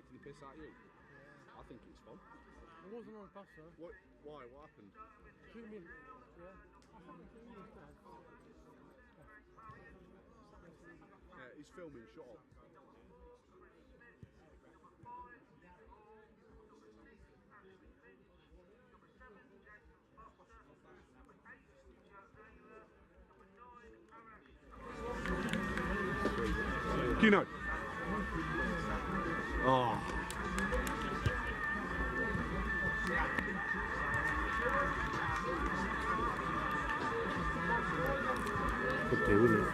taking the piss out of you? I think it's fun. It wasn't on pass though. Why? What happened? 2 minutes. Yeah, he's filming. Shut up. Heanor. Oh. Could do, wouldn't it?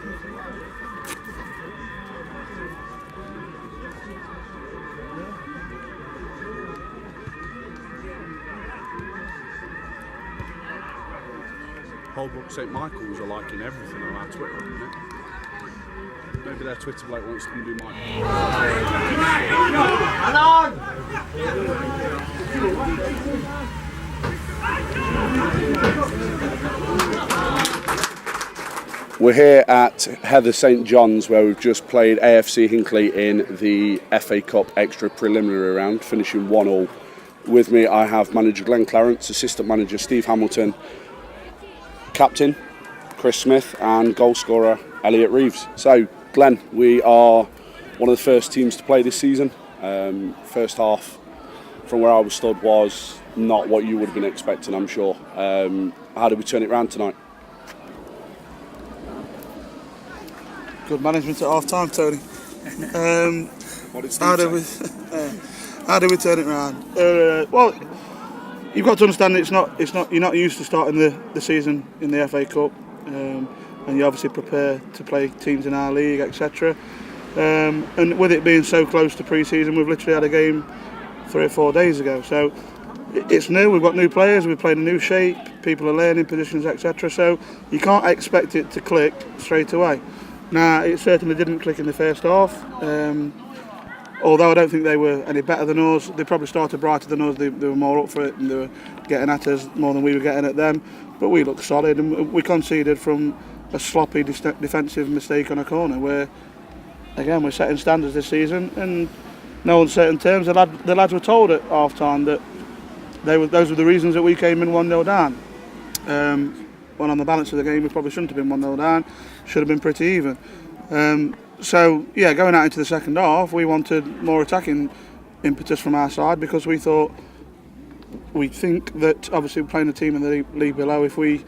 Holbrook St Michael's are liking everything on our Twitter, isn't it? Maybe their Twitter bloke wants to come and do mine. We're here at Heather St John's, where we've just played AFC Hinckley in the FA Cup extra preliminary round, finishing 1-1. With me I have manager Glenn Clarence, assistant manager Steve Hamilton, captain Chris Smith and goal scorer Elliot Reeves. So Glenn, we are one of the first teams to play this season. First half, from where I was stood, was not what you would have been expecting, I'm sure. How did we turn it round tonight? Good management at half time, Tony. What did Steve say? How do we turn it round? Well, you've got to understand you're not used to starting the season in the FA Cup, and you obviously prepare to play teams in our league, etc. And with it being so close to pre-season, we've literally had a game 3 or 4 days ago. So it's new. We've got new players. We've played a new shape. People are learning positions, etc. So you can't expect it to click straight away. Now, it certainly didn't click in the first half. Although I don't think they were any better than us. They probably started brighter than us. They were more up for it and they were getting at us more than we were getting at them. But we looked solid, and we conceded from a sloppy defensive mistake on a corner where, again, we're setting standards this season. And no uncertain terms, the lads were told at half-time that those were the reasons that we came in 1-0 down. When on the balance of the game, we probably shouldn't have been 1-0 down. Should have been pretty even. So, yeah, going out into the second half, we wanted more attacking impetus from our side because we think that obviously playing a team in the league below, if we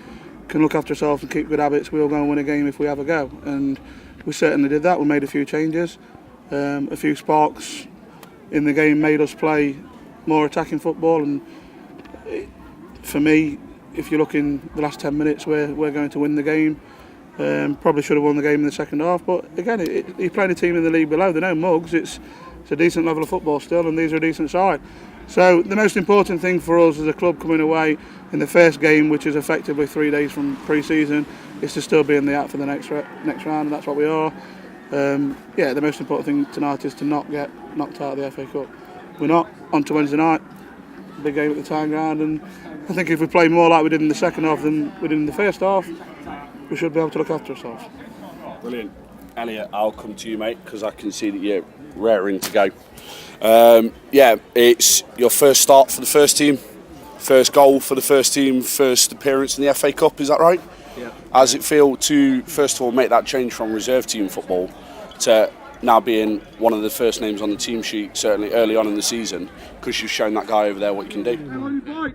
can look after ourselves and keep good habits, we'll go and win a game if we have a go. And we certainly did that. We made a few changes. A few sparks in the game made us play more attacking football. And for me, if you look in the last 10 minutes, we're going to win the game. Probably should have won the game in the second half, but again, you're playing a team in the league below. They're no mugs. It's a decent level of football still, and these are a decent side. So the most important thing for us as a club coming away in the first game, which is effectively 3 days from pre-season, is to still be in the act for the next round, and that's what we are. The most important thing tonight is to not get knocked out of the FA Cup. We're not. On to Wednesday night, big game at the Town Ground, and I think if we play more like we did in the second half than we did in the first half, we should be able to look after ourselves. Brilliant. Elliot, I'll come to you, mate, because I can see that you're raring to go. It's your first start for the first team, first goal for the first team, first appearance in the FA Cup, is that right? Yeah. How does it feel to, first of all, make that change from reserve team football to now being one of the first names on the team sheet, certainly early on in the season, because you've shown that guy over there what you can do? Come on, Heanor!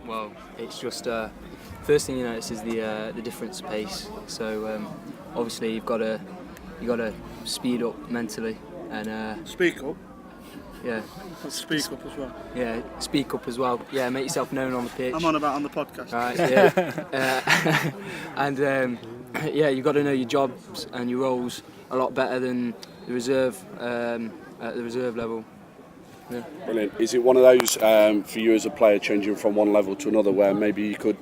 Well, it's just first thing you notice is the difference pace. So obviously you've got to speed up mentally and Speak up. Yeah. Speak up as well. Yeah, speak up as well. Yeah, make yourself known on the pitch. I'm on about on the podcast. Right, yeah. And you've got to know your jobs and your roles a lot better than the reserve at the reserve level. Yeah. Brilliant. Is it one of those for you as a player changing from one level to another where maybe you could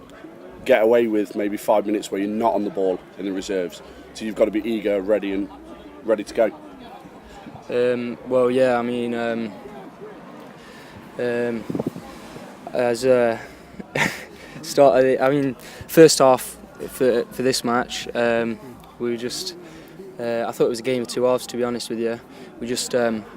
get away with maybe 5 minutes where you're not on the ball in the reserves, so you've got to be eager, ready to go? Well, yeah, I mean, as first half for this match, we were just. I thought it was a game of two halves, to be honest with you. We just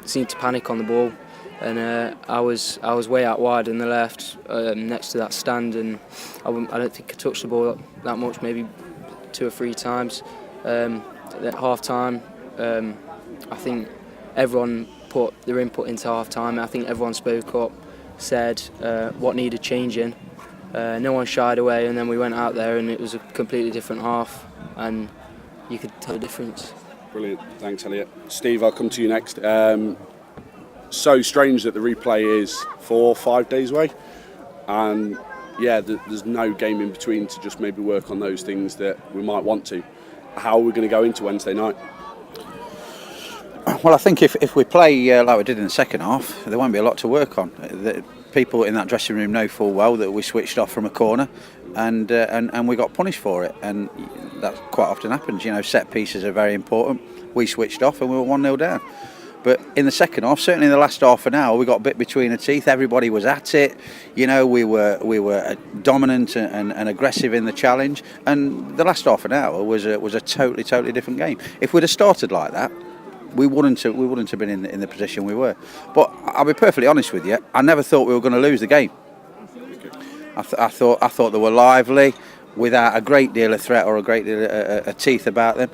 seemed to panic on the ball, and I was way out wide on the left, next to that stand, and I don't think I touched the ball that much, maybe 2 or 3 times. At half time, I think everyone put their input into half time. I think everyone spoke up, said what needed changing. No one shied away, and then we went out there and it was a completely different half, and you could tell the difference. Brilliant. Thanks, Elliot. Steve, I'll come to you next. So strange that the replay is 4 or 5 days away, and yeah, there's no game in between to just maybe work on those things that we might want to. How are we going to go into Wednesday night? Well, I think if we play like we did in the second half, there won't be a lot to work on. The people in that dressing room know full well that we switched off from a corner, and we got punished for it, and that quite often happens. You know, set pieces are very important. We switched off and we were 1-0 down. But in the second half, certainly in the last half an hour, we got a bit between the teeth. Everybody was at it. You know, we were dominant and aggressive in the challenge. And the last half an hour was a totally different game. If we'd have started like that, we wouldn't have been in the position we were. But I'll be perfectly honest with you. I never thought we were going to lose the game. I thought they were lively, without a great deal of threat or a great deal of teeth about them.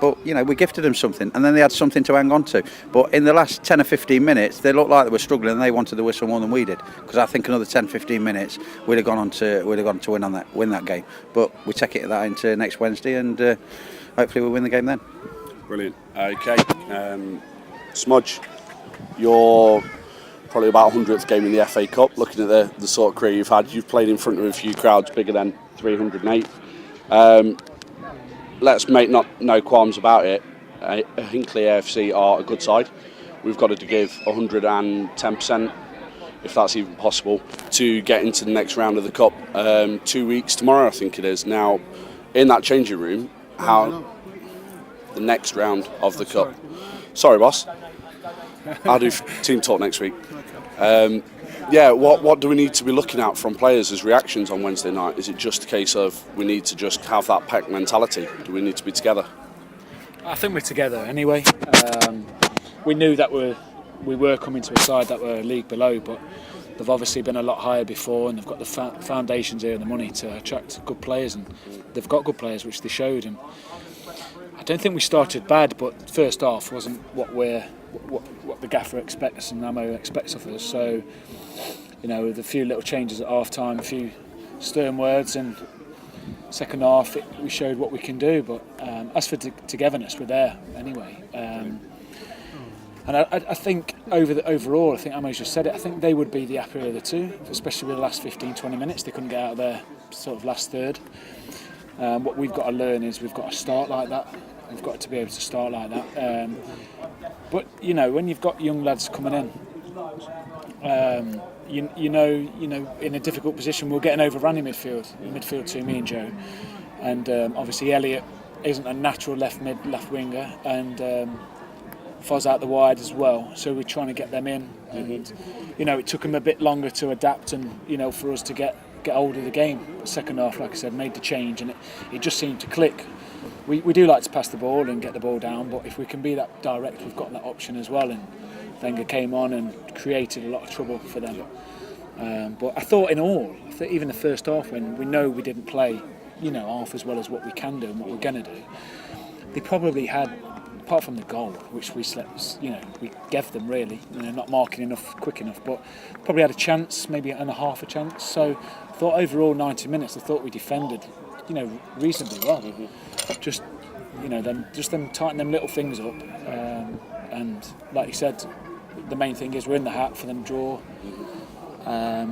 But, you know, we gifted them something, and then they had something to hang on to. But in the last 10 or 15 minutes, they looked like they were struggling, and they wanted the whistle more than we did. Because I think another 10, 15 minutes, we'd have gone to win that game. But we take that into next Wednesday, and hopefully we'll win the game then. Brilliant. Okay. Smudge, you're probably about 100th game in the FA Cup. Looking at the sort of career you've had, you've played in front of a few crowds bigger than 308. Let's make no qualms about it. Hinckley AFC are a good side. We've got to give 110%, if that's even possible, to get into the next round of the Cup. 2 weeks tomorrow, I think it is. Now, in that changing room, how the next round of the Cup. Sorry, boss. I'll do team talk next week. What do we need to be looking at from players as reactions on Wednesday night? Is it just a case of we need to just have that pack mentality? Do we need to be together? I think we're together anyway. We knew that we were coming to a side that were a league below, but they've obviously been a lot higher before, and they've got the foundations here and the money to attract good players, and they've got good players, which they showed. And I don't think we started bad, but first half wasn't what the gaffer expects and Amo expects of us. So, you know, with a few little changes at half time, a few stern words, and second half we showed what we can do. But as for togetherness, we're there anyway. And I think overall, I think Amo's just said it, I think they would be the happier of the two, especially with the last 15-20 minutes. They couldn't get out of their sort of last third. What we've got to learn is we've got to start like that. We've got to be able to start like that. But you know, when you've got young lads coming in, you know, in a difficult position, we're getting overrun in midfield to me and Joe, and obviously Elliot isn't a natural left winger, and Foz out the wide as well. So we're trying to get them in, and you know, it took them a bit longer to adapt, and you know, for us to get hold of the game. Second half, like I said, made the change, and it just seemed to click. We do like to pass the ball and get the ball down, but if we can be that direct, we've got that option as well. And Wenger came on and created a lot of trouble for them. But I thought even the first half, when we know we didn't play, you know, half as well as what we can do and what we're going to do, they probably had, apart from the goal, which we slept, you know, we gave them really, you know, not marking enough, quick enough, but probably had a chance, maybe and a half a chance. So I thought overall 90 minutes, I thought we defended, you know, reasonably well. Just, you know, them tighten them little things up, and like you said, the main thing is we're in the hat for them draw. I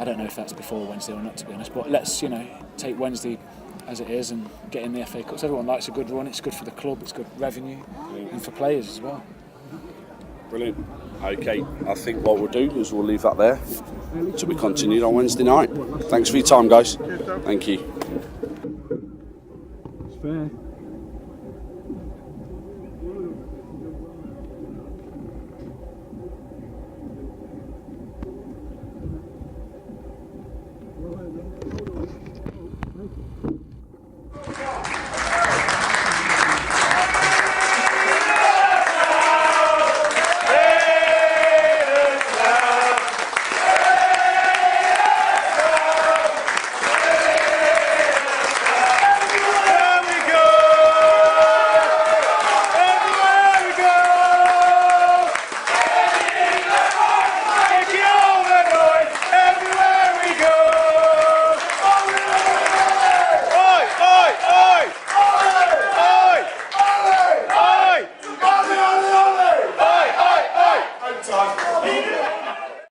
don't know if that's before Wednesday or not, to be honest, but let's, you know, take Wednesday as it is, and getting the FA Cups. Everyone likes a good run. It's good for the club. It's good revenue, and for players as well. Brilliant. Okay, I think what we'll do is we'll leave that there to be continued on Wednesday night. Thanks for your time, guys. Thank you. It's fair.